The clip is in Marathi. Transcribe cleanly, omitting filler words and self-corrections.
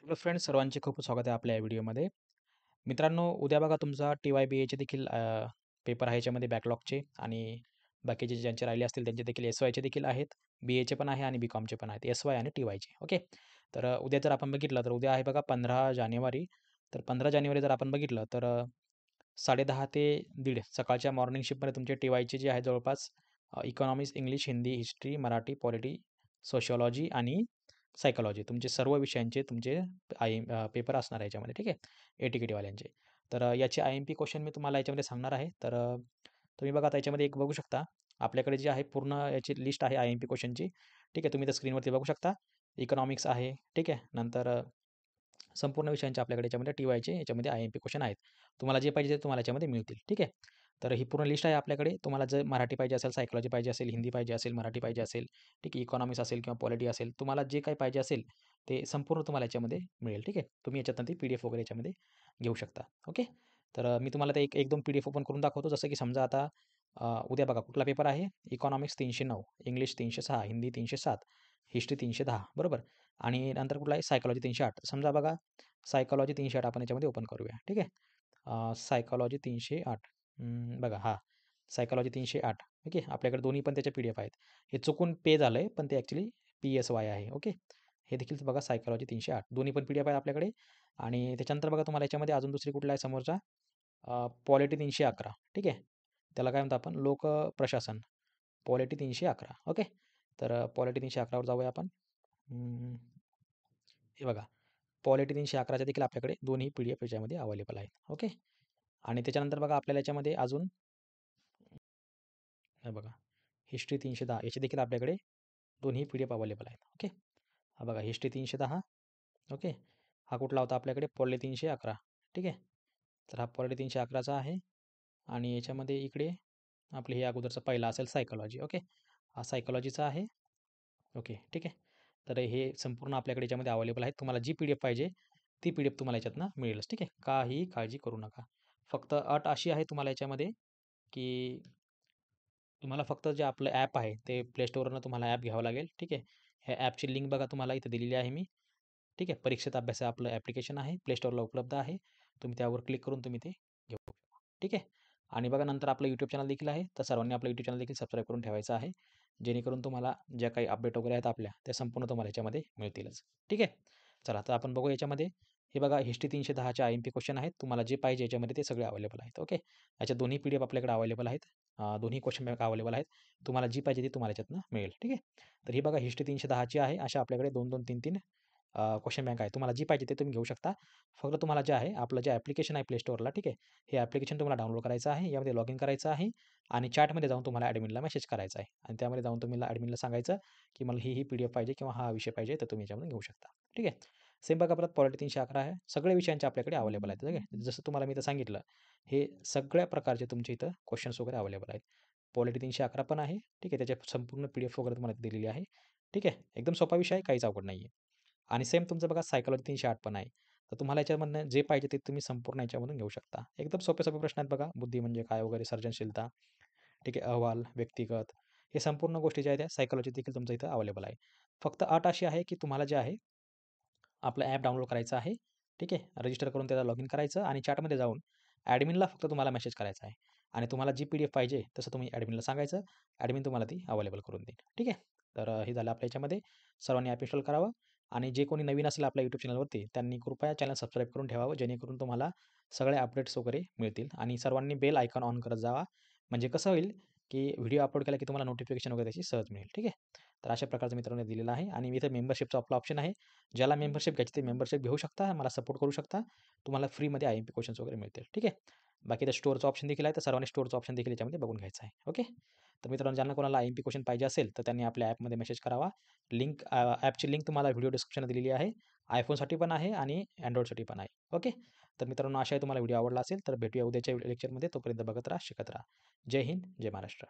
हॅलो फ्रेंड्स, सर्वांचे खूप स्वागत आहे आपल्या या व्हिडिओमध्ये. मित्रांनो, उद्या बघा तुमचा TYBAचे देखील पेपर आहे, याच्यामध्ये बॅकलॉगचे आणि बाकीचे ज्यांचे राहिले असतील त्यांचे देखील SYचे देखील आहेत. BAचे पण आहे आणि BCOMचे पण आहेत. SY आणि TYचे. ओके. तर उद्या जर आपण बघितलं तर उद्या आहे बघा 15 जानेवारी. तर 15 जानेवारी जर आपण बघितलं तर 10:30 ते 1:30 सकाळच्या मॉर्निंग शिफ्टमध्ये तुमचे TYचे जे आहे जवळपास economics, English, Hindi, history, Marathi, polity, sociology आणि सायकॉलॉजी तुमचे सर्व विषयांचे तुमचे पेपर असणार आहे याच्यामध्ये, ठीक आहे, ए-टी-के-टीवाल्यांचे. तर याचे IMP क्वेश्चन मी तुम्हाला याच्यामध्ये सांगणार आहे. तर तुम्ही बघा आता याच्यामध्ये एक बघू शकता. आपल्याकडे जे आहे पूर्ण याची लिस्ट आहे IMP क्वेश्चनची, ठीक आहे. तुम्ही त्या स्क्रीनवरती बघू शकता. इकॉनॉमिक्स आहे, ठीक आहे. नंतर संपूर्ण विषयांचे आपल्याकडे याच्यामध्ये TYचे याच्यामध्ये IMP क्वेश्चन आहेत. तुम्हाला जे पाहिजे ते तुम्हाला याच्यामध्ये मिळतील, ठीक आहे. तर ही पूर्ण लिस्ट आहे आपल्याकडे. तुम्हाला जर मराठी पाहिजे असेल, सायकॉलॉजी पाहिजे असेल, हिंदी पाहिजे असेल, मराठी पाहिजे असेल, ठीक आहे, इकॉनॉमिक्स असेल किंवा पॉलिटी असेल, तुम्हाला जे काही पाहिजे असेल ते संपूर्ण तुम्हाला याच्यामध्ये मिळेल, ठीक आहे. तुम्ही याच्यातून ती PDF वगैरे याच्यामध्ये घेऊ शकता. ओके. तर मी तुम्हाला ते एक 2 PDF ओपन करून दाखवतो. जसं की समजा आता उद्या बघा कुठला पेपर आहे, इकॉनॉमिक्स 309, इंग्लिश 306, हिंदी 307, हिस्ट्री 310, बरोबर. आणि नंतर कुठला आहे सायकॉलॉजी 308. समजा बघा सायकॉलॉजी 308 आपण याच्यामध्ये ओपन करूया, ठीक आहे. सायकॉलॉजी 308 बघा हां, सायकॉलॉजी 308. ओके. आपल्याकडे दोन्ही पण त्याचे PDF आहेत. हे चुकून पे झालं आहे, पण ते ॲक्चुअली PSY आहे. ओके. हे देखील बघा सायकॉलॉजी 308 दोन्ही पण PDF आहे आपल्याकडे. आणि त्याच्यानंतर बघा तुम्हाला याच्यामध्ये अजून दुसरी कुठला आहे समोरचा पॉलिटी 311, ठीक आहे. त्याला काय म्हणतो आपण लोकप्रशासन, पॉलिटी 311. ओके. तर पॉलिटी 311 वर जाऊया आपण. हे बघा पॉलिटी 311च्या देखील आपल्याकडे दोन्ही PDF याच्यामध्ये अवेलेबल आहेत. ओके. आणि त्याच्यानंतर बघा आपल्याला याच्यामध्ये अजून हे बघा हिस्ट्री 310 याचे देखील आपल्याकडे दोन्ही PDF अवेलेबल आहेत. ओके. हा बघा हिस्ट्री 310. ओके. हा कुठला होता आपल्याकडे पॉलिटी 311, ठीक आहे. तर हा पॉलिटी 311चा आहे. आणि याच्यामध्ये इकडे आपले हे अगोदरचा पहिला असेल सायकॉलॉजी. ओके. हा सायकॉलॉजीचा आहे. ओके, ठीक आहे. तर हे संपूर्ण आपल्याकडे याच्यामध्ये अवेलेबल आहेत. तुम्हाला जी PDF पाहिजे ती PDF तुम्हाला याच्यातनं मिळेलच, ठीक आहे. काहीही काळजी करू नका. फक्त अट अशी आहे तुम्हाला याच्यामध्ये की तुम्हाला फक्त जे आपलं ॲप आहे ते प्ले स्टोअरवरनं तुम्हाला ॲप घ्यावं लागेल, ठीक आहे. ह्या ॲपची लिंक बघा तुम्हाला इथं दिलेली आहे मी, ठीक आहे. परीक्षेत अभ्यास हे आपलं ॲप्लिकेशन आहे, प्ले स्टोअरला उपलब्ध आहे. तुम्ही त्यावर क्लिक करून तुम्ही ते घेऊ शकता, ठीक आहे. आणि बघा नंतर आपलं यूट्यूब चॅनल देखील आहे. तर सर्वांनी आपलं यूट्यूब चॅनल देखील सबस्क्राईब करून ठेवायचं आहे, जेणेकरून तुम्हाला ज्या काही अपडेट वगैरे आहेत आपल्या त्या संपूर्ण तुम्हाला याच्यामध्ये मिळतीलच, ठीक आहे. चला तर आपण बघू याच्यामध्ये. हे बघा हिस्ट्री 310चे IMP क्वेश्चन आहेत. तुम्हाला जे पाहिजे याच्यामध्ये ते सगळे अवेलेबल आहेत. ओके. याच्या दोन्ही PDF आपल्याकडे अवेलेबल आहेत. दोन्ही क्वेश्चन बँक अवेलेबल आहेत. तुम्हाला जी पाहिजे ती तुम्हाला याच्यातनं मिळेल, ठीक आहे. तर ही बघा हिस्ट्री 310ची आहे. अशा आपल्याकडे 2-2, 3-3 क्वेश्चन बँक आहे. तुम्हाला जी पाहिजे ते तुम्ही घेऊ शकता. फक्त तुम्हाला जे आहे आपलं जे ॲप्लिकेशन आहे प्ले स्टोअरला, ठीक आहे. हे ॲप्लिकेशन तुम्हाला डाउनलोड करायचं आहे. यामध्ये लॉग इन करायचं आहे आणि चॅटमध्ये जाऊन तुम्हाला ॲडमिनला मेसेज करायचा आहे आणि त्यामध्ये जाऊन तुम्ही ॲडमिनला सांगायचं की मला ही PDF पाहिजे किंवा हा विषय पाहिजे, तर तुम्ही याच्यामधून घेऊ शकता, ठीक आहे. सेम बघा परत पॉलिटी 311 आहे. सगळे विषयांचे आपल्याकडे अवेलेबल आहेत, ठीक आहे. जसं तुम्हाला मी इथं सांगितलं, हे सगळ्या प्रकारचे तुमच्या इथं क्वेश्चन्स वगैरे अवेलेबल आहेत. पॉलिटी 311 पण आहे, ठीक आहे. त्याची संपूर्ण PDF वगैरे तुम्हाला दिलेली आहे, ठीक आहे. एकदम सोपा विषय आहे, काहीच अवघड नाही आहे. आणि सेम तुमचं बघा सायकॉलॉजी 308 पण आहे. तर तुम्हाला याच्यामधनं जे पाहिजे ते तुम्ही संपूर्ण याच्यामधून घेऊ शकता. एकदम सोपे-सोपे प्रश्न आहेत बघा. बुद्धी म्हणजे काय वगैरे, सर्जनशीलता, ठीक आहे, अहवाल, व्यक्तिगत, हे संपूर्ण गोष्टी ज्या आहेत त्या सायकॉलॉजी देखील तुमचं इथं अवेलेबल आहे. फक्त अट अशी आहे की तुम्हाला जे आहे आपलं ॲप डाउनलोड करायचं आहे, ठीक आहे. रजिस्टर करून त्याला लॉग इन करायचं आणि चॅटमध्ये जाऊन ॲडमिनला फक्त तुम्हाला मेसेज करायचा आहे आणि तुम्हाला जी PDF पाहिजे तसं तुम्ही ॲडमिनला सांगायचं. ॲडमिन तुम्हाला ती अवेलेबल करून देईल, ठीक आहे. तर हे झालं आपल्या याच्यामध्ये. सर्वांनी ॲप इन्स्टॉल करावं आणि जे कोणी नवीन असेल आपल्या YouTube चॅनलवरती त्यांनी कृपया चॅनल सबस्क्राईब करून ठेवावं, जेणेकरून तुम्हाला सगळे अपडेट्स वगैरे मिळतील आणि सर्वांनी बेल आयकॉन ऑन करत जावा. म्हणजे कसं होईल की व्हिडिओ अपलोड केला की तुम्हाला नोटिफिकेशन वगैरे त्याची सहज मिळेल, ठीक आहे. तर अशा प्रकारचं मित्रांनो दिलेलं आहे आणि इथे मेंबरशिपचा आपला ऑप्शन आहे. ज्याला मेंबरशिप घ्यायची ते मेंबरशिप घेऊ शकता. मला सपोर्ट करू शकता. तुम्हाला फ्रीमध्ये IMP क्वेश्चन्स वगैरे मिळतील, ठीक आहे. बाकी तर स्टोअरचा ऑप्शन देखील आहे. तर सर्वांनी स्टोअरचा ऑप्शन देखील याच्यामध्ये बघून घ्यायचा आहे. ओके. तर मित्रांनो ज्यांना कोणाला IMP क्वेश्चन पाहिजे असेल तर त्यांनी आपल्या ॲपमध्ये मेसेज करावा. ॲपची लिंक तुम्हाला व्हिडिओ डिस्क्रिप्शनला दिलेली आहे. iPhoneसाठी पण आहे आणि Androidसाठी पण आहे. ओके. तर मित्रांनो आशा आहे तुम्हाला व्हिडिओ आवडला असेल. तर भेटूया उद्याच्या लेक्चरमध्ये. तोपर्यंत बघत राहा, शिकत राहा. जय हिंद, जय महाराष्ट्र.